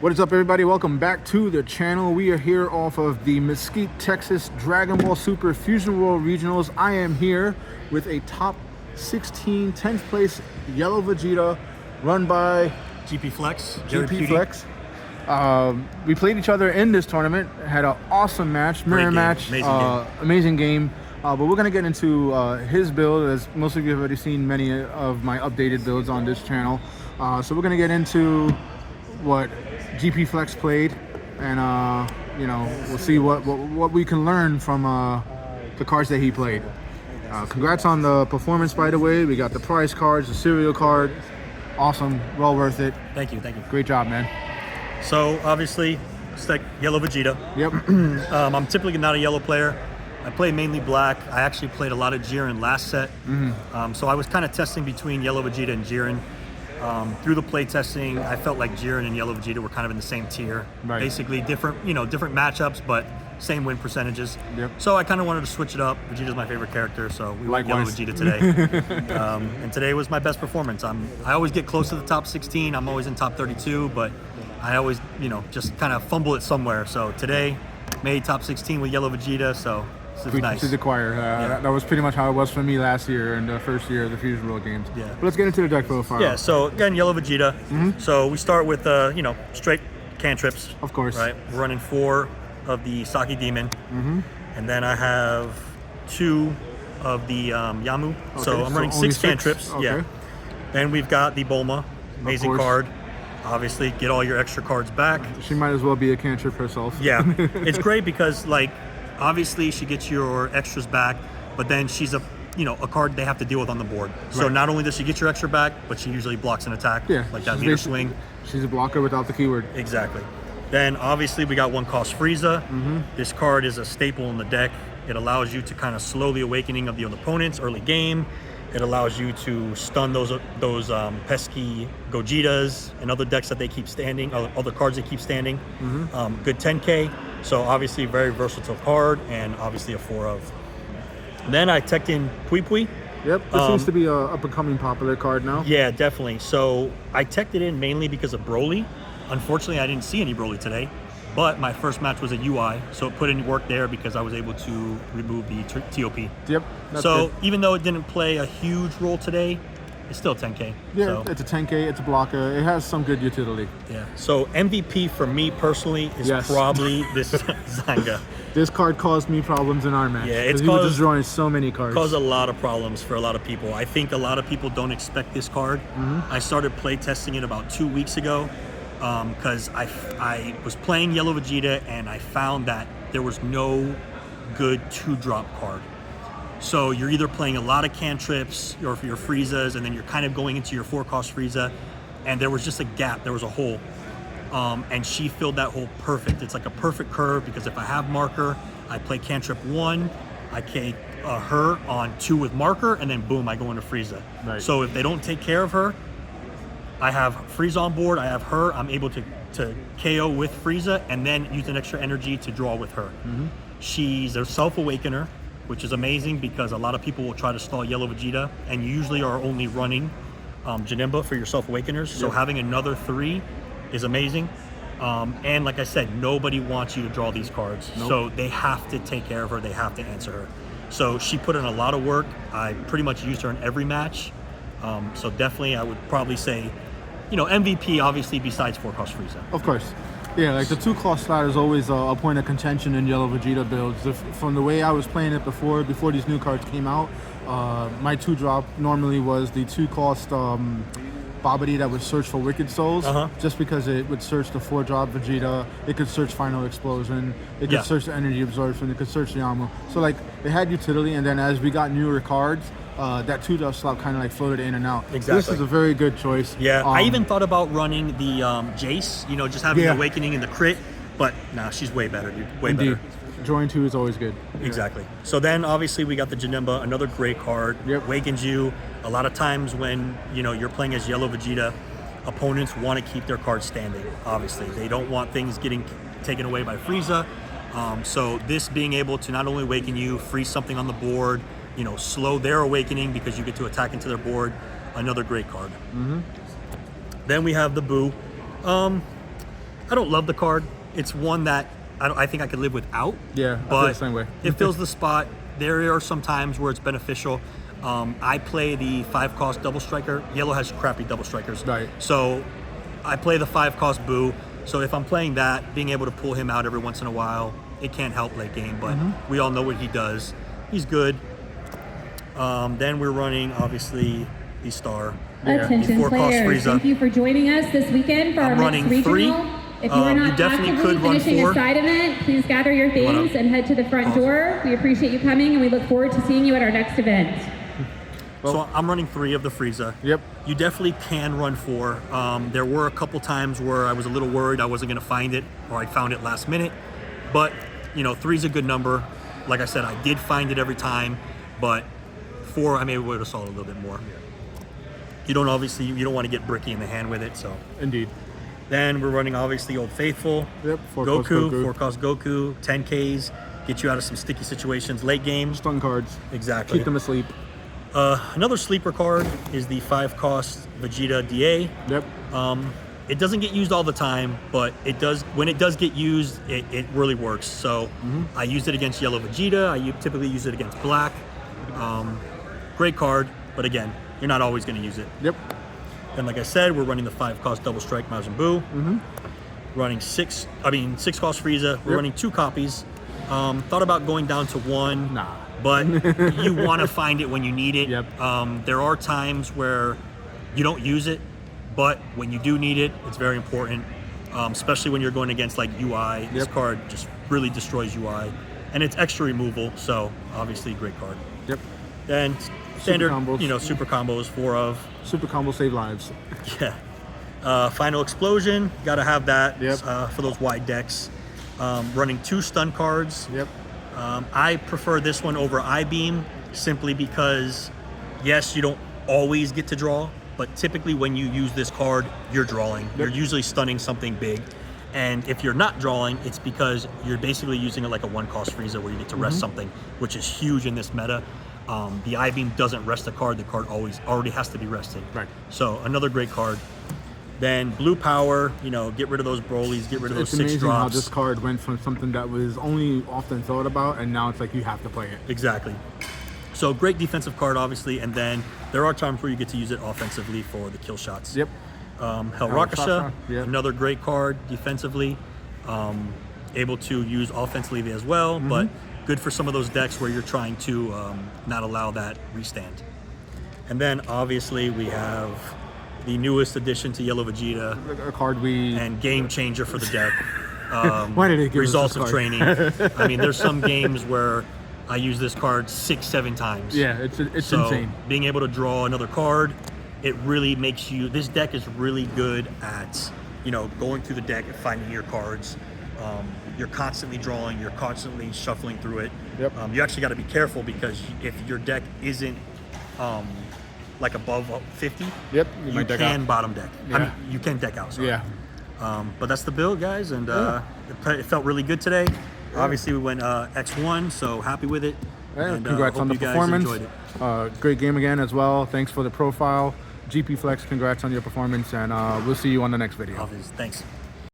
What is up, everybody? Welcome back to the channel. We are here off of the Mesquite, Texas Dragon Ball Super Fusion World Regionals. I am here with a top 16, 10th place Yellow Vegeta run by GPFlex. GPFlex. We played each other in this tournament, had an awesome match, mirror match, amazing game. But we're going to get into his build, as most of you have already seen many of my updated builds on this channel. So we're going to get into what GPFlex played, and we'll see what we can learn from the cards that he played. Congrats on the performance, by the way. We got the prize cards, the cereal card. Awesome, well worth it. Thank you. Great job, man. So obviously, it's like Yellow Vegeta. Yep. I'm typically not a yellow player. I play mainly black. I actually played a lot of Jiren last set. So I was kind of testing between Yellow Vegeta and Jiren. Through the play testing, I felt like Jiren and Yellow Vegeta were kind of in the same tier. Right. Basically different matchups, but same win percentages. Yep. So I kind of wanted to switch it up. Vegeta's my favorite character, so we went Yellow Vegeta today. And today was my best performance. I always get close to the top 16. I'm always in top 32, but I always, just kind of fumble it somewhere. So today, made top 16 with Yellow Vegeta, so this is nice. To the choir. That was pretty much how it was for me last year in the first year of the Fusion World Games. Yeah. But let's get into the deck profile. Yeah, so again, Yellow Vegeta. So we start with, straight cantrips. Of course. Right, we're running 4 of the Saki Demon. And then I have 2 of the Yamu. Okay, so I'm running 6 cantrips. Okay. Yeah. Then we've got the Bulma. Amazing card. Obviously, get all your extra cards back. She might as well be a cantrip herself. Yeah, it's great because, obviously she gets your extras back, but then she's a card they have to deal with on the board. So not only does she get your extra back, but she usually blocks an attack. Yeah, like that meter swing. She's a blocker without the keyword. Exactly. Then obviously we got 1 cost Frieza. This card is a staple in the deck. It allows you to kind of slow the awakening of the opponents early game. It allows you to stun those pesky Gogetas and other decks that they keep standing, other cards that keep standing. Good 10k. So obviously very versatile card, and obviously a 4 of. Then I teched in Pui Pui. Yep, this seems to be a up-and-coming popular card now. Yeah, definitely. So I teched it in mainly because of Broly. Unfortunately, I didn't see any Broly today, but my first match was a UI, so it put in work there because I was able to remove the TOP. Yep. So even though it didn't play a huge role today, it's still 10k. Yeah, so. It's a 10k, it's a blocker. It has some good utility. Yeah. So MVP for me personally is probably this Zanga. This card caused me problems in our match. Yeah, it's he was just drawing so many cards. Caused a lot of problems for a lot of people. I think a lot of people don't expect this card. I started play testing it about 2 weeks ago because I was playing Yellow Vegeta and I found that there was no good 2-drop card. So you're either playing a lot of cantrips or for your Friezas, and then you're kind of going into your 4-cost Frieza, and there was just a gap, there was a hole. And she filled that hole perfect. It's like a perfect curve because if I have marker, I play cantrip 1, I K her on 2 with marker, and then boom, I go into Frieza. Right. So if they don't take care of her, I have Frieza on board, I have her, I'm able to KO with Frieza, and then use an extra energy to draw with her. She's a self-awakener, which is amazing because a lot of people will try to stall Yellow Vegeta, and you usually are only running Janemba for your self-awakeners. So having another 3 is amazing. And like I said, nobody wants you to draw these cards. So they have to take care of her, they have to answer her. So she put in a lot of work. I pretty much used her in every match. So definitely I would probably say, MVP obviously besides 4-cost Frieza. Of course. Yeah, like the 2-cost slot is always a point of contention in Yellow Vegeta builds. From the way I was playing it before these new cards came out, my 2-drop normally was the 2-cost Babidi that would search for Wicked Souls, just because it would search the 4-drop Vegeta, it could search Final Explosion, it could search the Energy Absorption, it could search the Yamu. So it had utility, and then as we got newer cards, that 2-drop slot kind of floated in and out. Exactly. This is a very good choice. Yeah, I even thought about running the Jace, just having the Awakening and the crit, but nah, she's way better, dude. Way better. Drawing 2 is always good. Exactly. So then obviously we got the Janemba, another great card. Awakens you. A lot of times when you're playing as Yellow Vegeta, opponents want to keep their cards standing. Obviously, they don't want things getting taken away by Frieza. So this being able to not only awaken you, freeze something on the board, slow their awakening because you get to attack into their board. Another great card. Then we have the Boo. I don't love the card. It's one that I think I could live without. Yeah, I but feel the same way. It fills the spot. There are some times where it's beneficial. I play the 5-cost double striker. Yellow has crappy double strikers. Right. So I play the 5-cost Boo. So if I'm playing that, being able to pull him out every once in a while, it can't help late game, but we all know what he does. He's good. Then we're running, obviously, the Star. Attention players, thank you for joining us this weekend for our mixed regional. 3. If you are not you definitely actively could run finishing 4. a side event, please gather your things and head to the front door. We appreciate you coming, and we look forward to seeing you at our next event. So I'm running 3 of the Frieza. Yep. You definitely can run 4. There were a couple times where I was a little worried I wasn't going to find it, or I found it last minute. But, 3 is a good number. Like I said, I did find it every time, but 4, I maybe would have solved a little bit more. You don't want to get bricky in the hand with it, so. Indeed. Then we're running, obviously, Old Faithful. Yep. Goku, 4-cost Goku, 10Ks, get you out of some sticky situations, late game. Stun cards. Exactly. Keep them asleep. Another sleeper card is the 5-cost Vegeta DA. Yep. It doesn't get used all the time, but it does. When it does get used, it really works. So I used it against Yellow Vegeta. I typically use it against Black. Great card, but again, you're not always going to use it. Yep. And like I said, we're running the 5-cost Double Strike Majin Buu. Running 6-cost Frieza. We're running 2 copies. Thought about going down to 1. Nah. But you want to find it when you need it. Yep. There are times where you don't use it, but when you do need it, it's very important, especially when you're going against like UI. This card just really destroys UI, and it's extra removal, so obviously great card. Yep. Then standard, combos. Super combos, 4 of. Super combo save lives. Yeah. Final Explosion, got to have that for those wide decks. Running 2 stun cards. Yep. I prefer this one over I-Beam simply because, yes, you don't always get to draw, but typically when you use this card, you're drawing. Yep. You're usually stunning something big. And if you're not drawing, it's because you're basically using it like a 1-cost Frieza where you get to rest something, which is huge in this meta. The I-Beam doesn't rest a card. The card already has to be rested. Right. So another great card. Then Blue Power, get rid of those Brolys, get rid of those 6 drops. It's amazing how this card went from something that was only often thought about, and now it's like you have to play it. Exactly. So great defensive card, obviously, and then there are times where you get to use it offensively for the kill shots. Yep. Hell Rakasha, yep. Another great card defensively, able to use offensively as well, but good for some of those decks where you're trying to not allow that restand. And then obviously we have the newest addition to Yellow Vegeta, A card and game changer for the deck. Why did it give Results us of this card? training. I mean, there's some games where I use this card 6-7 times. Yeah, it's so insane. Being able to draw another card, it really makes you. This deck is really good at going through the deck and finding your cards. You're constantly drawing. You're constantly shuffling through it. Yep. You actually got to be careful because if your deck isn't like above 50, Yep, you can bottom deck. Yeah. I mean, you can deck out. Sorry. Yeah. But that's the build, guys, and it felt really good today. Obviously, we went X1, so happy with it. And, congrats on the hope you guys performance. enjoyed it. Great game again as well. Thanks for the profile. GPFlex, congrats on your performance, and we'll see you on the next video. Obviously, thanks.